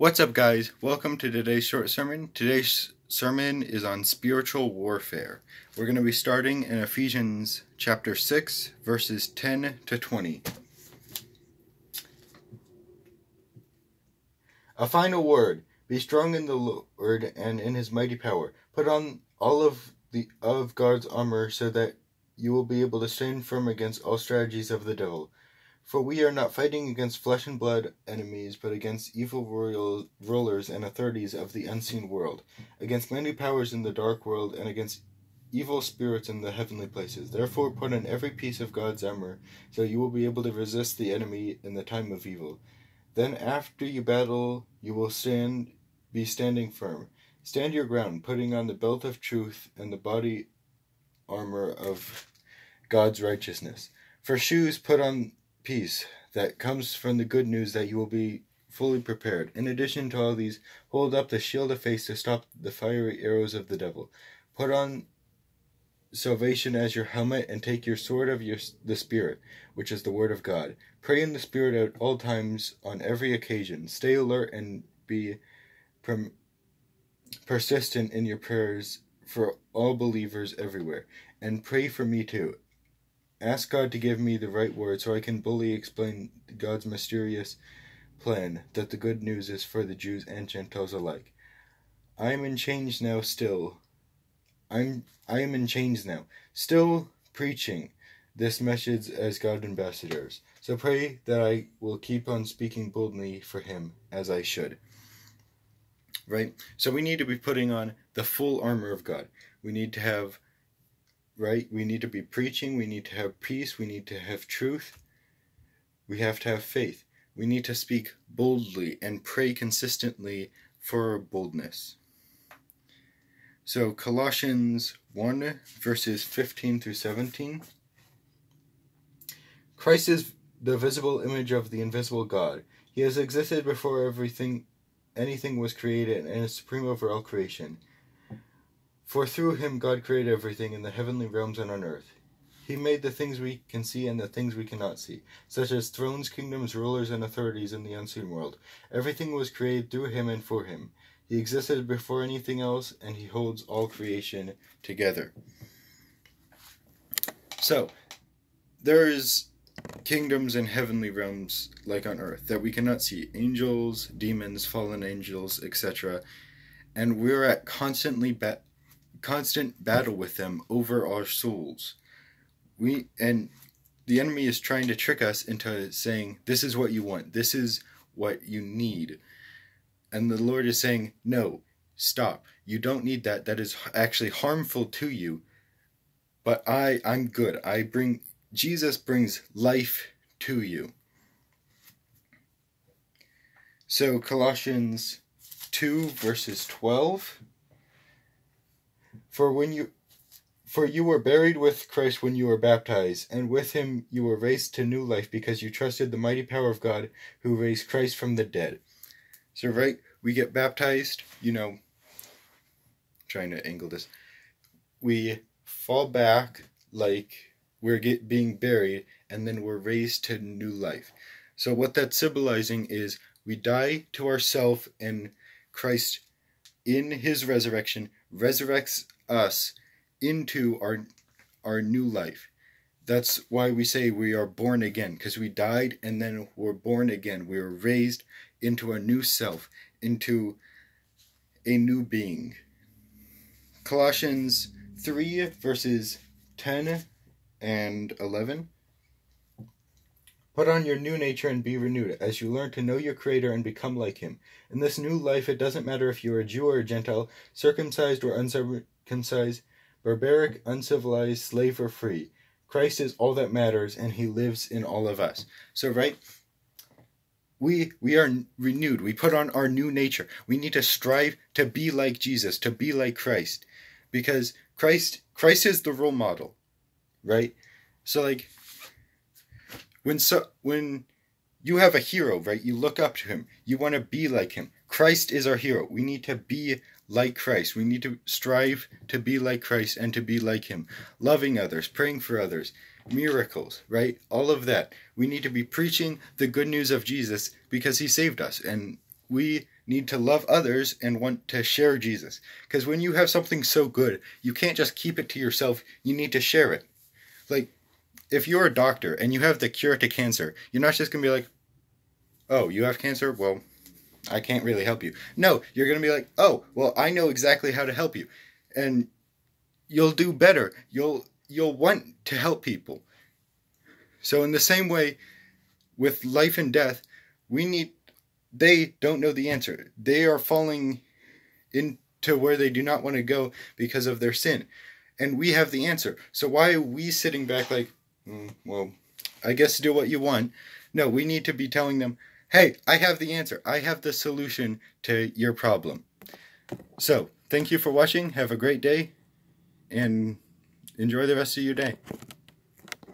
What's up, guys? Welcome to today's short sermon. Today's sermon is on spiritual warfare. We're going to be starting in Ephesians chapter 6, verses 10 to 20. A final word. Be strong in the Lord and in his mighty power. Put on all of God's armor so that you will be able to stand firm against all strategies of the devil. For we are not fighting against flesh and blood enemies, but against evil rulers and authorities of the unseen world, against many powers in the dark world, and against evil spirits in the heavenly places. Therefore put on every piece of God's armor, so you will be able to resist the enemy in the time of evil. Then after you battle, you will be standing firm. Stand your ground, putting on the belt of truth and the body armor of God's righteousness. For shoes, put on peace that comes from the good news that you will be fully prepared. In addition to all these, hold up the shield of faith to stop the fiery arrows of the devil. Put on salvation as your helmet and take your sword of the Spirit, which is the word of God. Pray in the Spirit at all times on every occasion. Stay alert and be persistent in your prayers for all believers everywhere. And pray for me too. Ask God to give me the right words so I can fully explain God's mysterious plan that the good news is for the Jews and Gentiles alike. I am in chains now still. I am in chains now, still preaching this message as God's ambassadors. So pray that I will keep on speaking boldly for him as I should. Right? So we need to be putting on the full armor of God. We need to have we need to be preaching, we need to have peace, we need to have truth, we have to have faith. We need to speak boldly and pray consistently for boldness. So Colossians 1, verses 15 through 17. Christ is the visible image of the invisible God. He has existed before anything was created, and is supreme over all creation. For through him God created everything in the heavenly realms and on earth. He made the things we can see and the things we cannot see, such as thrones, kingdoms, rulers, and authorities in the unseen world. Everything was created through him and for him. He existed before anything else, and he holds all creation together. So, there's kingdoms and heavenly realms like on earth that we cannot see. Angels, demons, fallen angels, etc. And we're at constant battle with them over our souls. And the enemy is trying to trick us into saying, this is what you want, this is what you need. And the Lord is saying, no, stop. You don't need that. That is actually harmful to you. But I'm good. Jesus brings life to you. So Colossians 2, verses 12. For you were buried with Christ when you were baptized, and with him you were raised to new life because you trusted the mighty power of God who raised Christ from the dead. So we get baptized, trying to angle this. We fall back like we're being buried, and then we're raised to new life. So what that's symbolizing is we die to ourselves, and Christ, in his resurrection, resurrects us into our new life. That's why we say we are born again, because we died and then we're born again. We were raised into a new self, into a new being. Colossians 3, verses 10 and 11. Put on your new nature and be renewed as you learn to know your Creator and become like him. In this new life, it doesn't matter if you're a Jew or a Gentile, circumcised or uncircumcised, barbaric, uncivilized, slave or free. Christ is all that matters, and he lives in all of us. So, we are renewed. We put on our new nature. We need to strive to be like Jesus, to be like Christ, because Christ is the role model, right? So, when you have a hero, you look up to him. You want to be like him. Christ is our hero. We need to be like Christ. We need to strive to be like Christ and to be like him. Loving others, praying for others, miracles, all of that. We need to be preaching the good news of Jesus because he saved us. And we need to love others and want to share Jesus. Because when you have something so good, you can't just keep it to yourself. You need to share it. Like, if you're a doctor and you have the cure to cancer, you're not just going to be like, oh, you have cancer? Well, I can't really help you. No, you're going to be like, oh, well, I know exactly how to help you. And you'll do better. You'll want to help people. So in the same way, with life and death, they don't know the answer. They are falling into where they do not want to go because of their sin. And we have the answer. So why are we sitting back like, well, I guess do what you want? No, we need to be telling them, hey, I have the answer. I have the solution to your problem. So, thank you for watching. Have a great day, and enjoy the rest of your day.